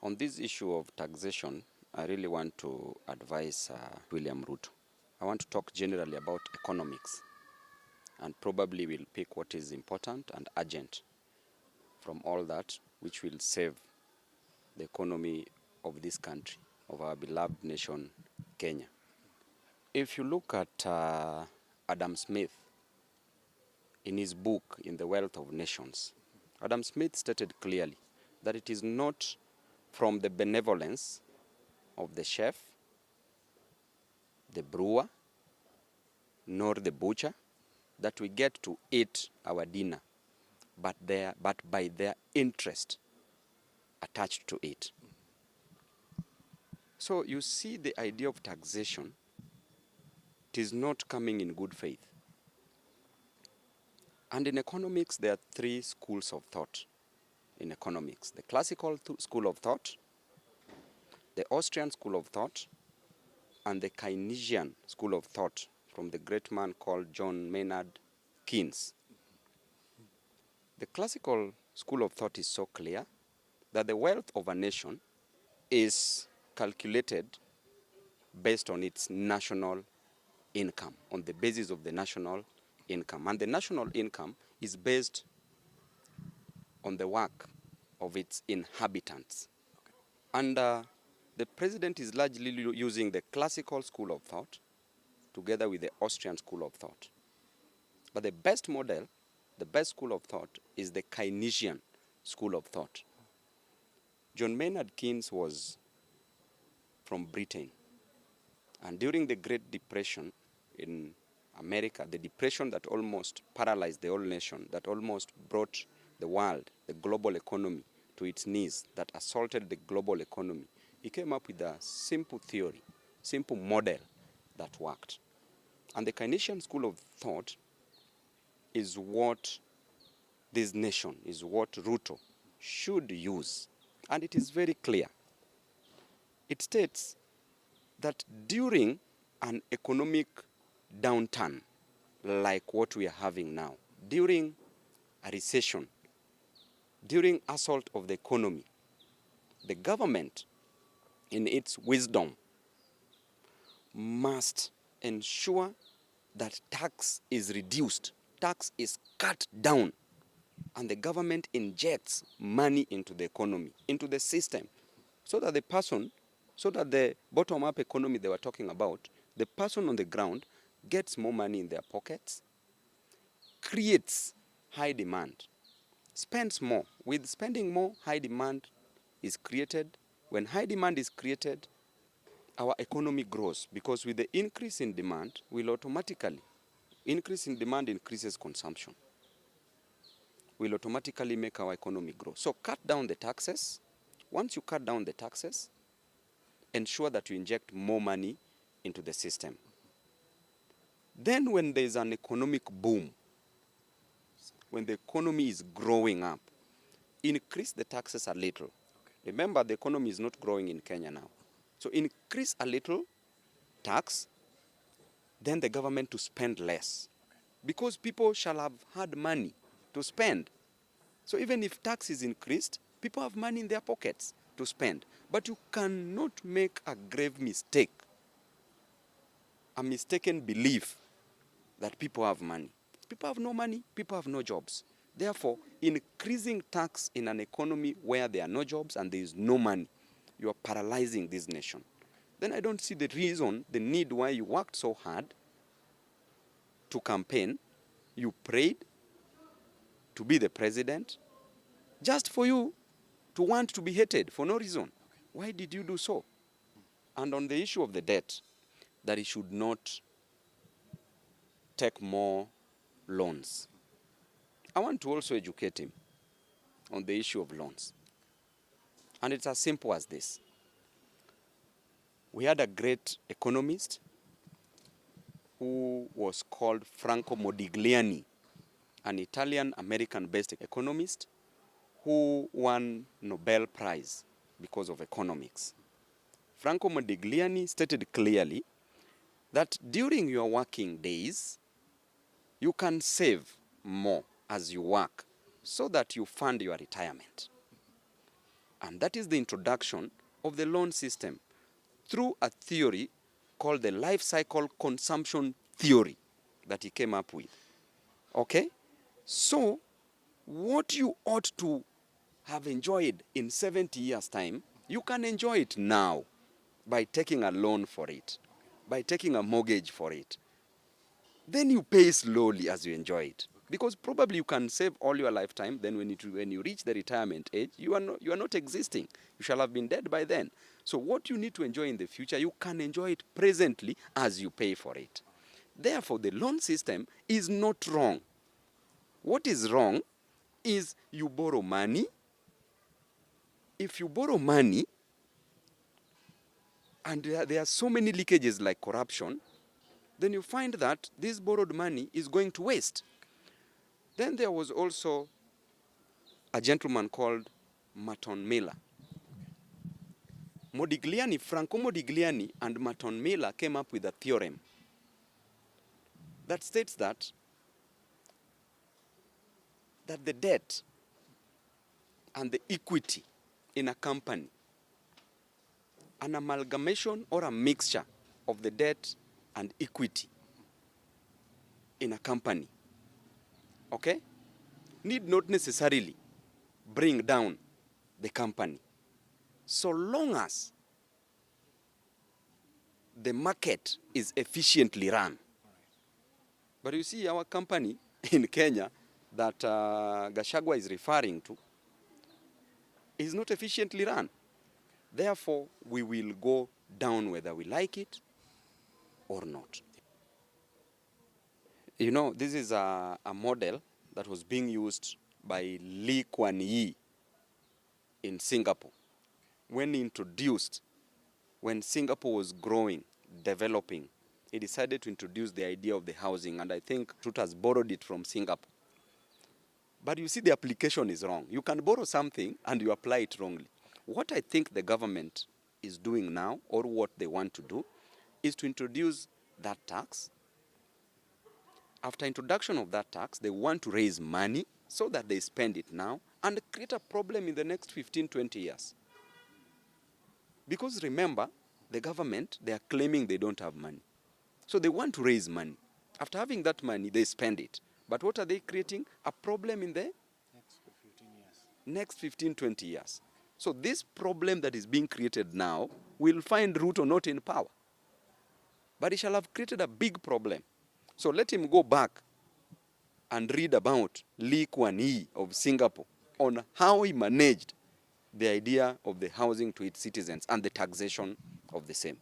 On this issue of taxation, I really want to advise William Ruto. I want to talk generally about economics, and probably will pick what is important and urgent from all that, which will save the economy of this country, of our beloved nation, Kenya. If you look at Adam Smith, in his book, In the Wealth of Nations, Adam Smith stated clearly that it is not from the benevolence of the chef, the brewer, nor the butcher that we get to eat our dinner, but by their interest attached to it. So you see, the idea of taxation, it is not coming in good faith. And in economics, there are three schools of thought in economics: the classical school of thought, the Austrian school of thought, and the Keynesian school of thought from the great man called John Maynard Keynes. The classical school of thought is so clear that the wealth of a nation is calculated based on its national income, on the basis of the national income. And the national income is based on the work of its inhabitants. Okay. And the president is largely using the classical school of thought together with the Austrian school of thought. But the best model, the best school of thought, is the Keynesian school of thought. John Maynard Keynes was from Britain. And during the Great Depression in America, the depression that almost paralyzed the whole nation, that almost brought the world, the global economy, to its knees, that assaulted the global economy, he came up with a simple theory, simple model that worked. And the Keynesian school of thought is what this nation, is what Ruto should use. And it is very clear. It states that during an economic downturn like what we are having now, during a recession, during assault of the economy, the government, in its wisdom, must ensure that tax is reduced, tax is cut down, and the government injects money into the economy, into the system, so that the bottom-up economy they were talking about, the person on the ground gets more money in their pockets, creates high demand, spends more. With spending more, high demand is created. When high demand is created, our economy grows, because with the increase in demand, increase in demand increases consumption, will automatically make our economy grow. So cut down the taxes. Once you cut down the taxes, ensure that you inject more money into the system. Then when there's an economic boom, when the economy is growing up, increase the taxes a little. Okay. Remember, the economy is not growing in Kenya now. So increase a little tax, then the government to spend less. Okay. Because people shall have had money to spend. So even if tax is increased, people have money in their pockets to spend. But you cannot make a grave mistake, a mistaken belief that people have money. People have no money, people have no jobs. Therefore, increasing tax in an economy where there are no jobs and there is no money, you are paralyzing this nation. Then I don't see the reason, the need why you worked so hard to campaign. You prayed to be the president just for you to want to be hated for no reason. Okay. Why did you do so? And on the issue of the debt, that he should not take more loans. I want to also educate him on the issue of loans. And it's as simple as this. We had a great economist who was called Franco Modigliani, an Italian-American-based economist who won Nobel Prize because of economics. Franco Modigliani stated clearly that during your working days, you can save more as you work so that you fund your retirement. And that is the introduction of the loan system through a theory called the life cycle consumption theory that he came up with. Okay? So, what you ought to have enjoyed in 70 years' time, you can enjoy it now by taking a loan for it, by taking a mortgage for it. Then you pay slowly as you enjoy it. Because probably you can save all your lifetime, then when you reach the retirement age, you are not existing. You shall have been dead by then. So what you need to enjoy in the future, you can enjoy it presently as you pay for it. Therefore, the loan system is not wrong. What is wrong is you borrow money. If you borrow money, and there are so many leakages like corruption, then you find that this borrowed money is going to waste. Then there was also a gentleman called Merton Miller. Franco Modigliani and Merton Miller came up with a theorem that states that the debt and the equity in a company, an amalgamation or a mixture of the debt and equity in a company, okay, need not necessarily bring down the company, so long as the market is efficiently run. But you see, our company in Kenya that Gachagua is referring to is not efficiently run. Therefore, we will go down whether we like it or not. You know, this is a model that was being used by Lee Kuan Yew in Singapore. When Singapore was growing, developing, he decided to introduce the idea of the housing, and I think Ruto has borrowed it from Singapore. But you see, the application is wrong. You can borrow something and you apply it wrongly. What I think the government is doing now, or what they want to do, is to introduce that tax. After introduction of that tax, they want to raise money so that they spend it now and create a problem in the next 15, 20 years. Because remember, the government, they are claiming they don't have money. So they want to raise money. After having that money, they spend it. But what are they creating? A problem in the next 15, 20 years. So this problem that is being created now will find Ruto not in power. But he shall have created a big problem. So let him go back and read about Lee Kuan Yew of Singapore on how he managed the idea of the housing to its citizens and the taxation of the same.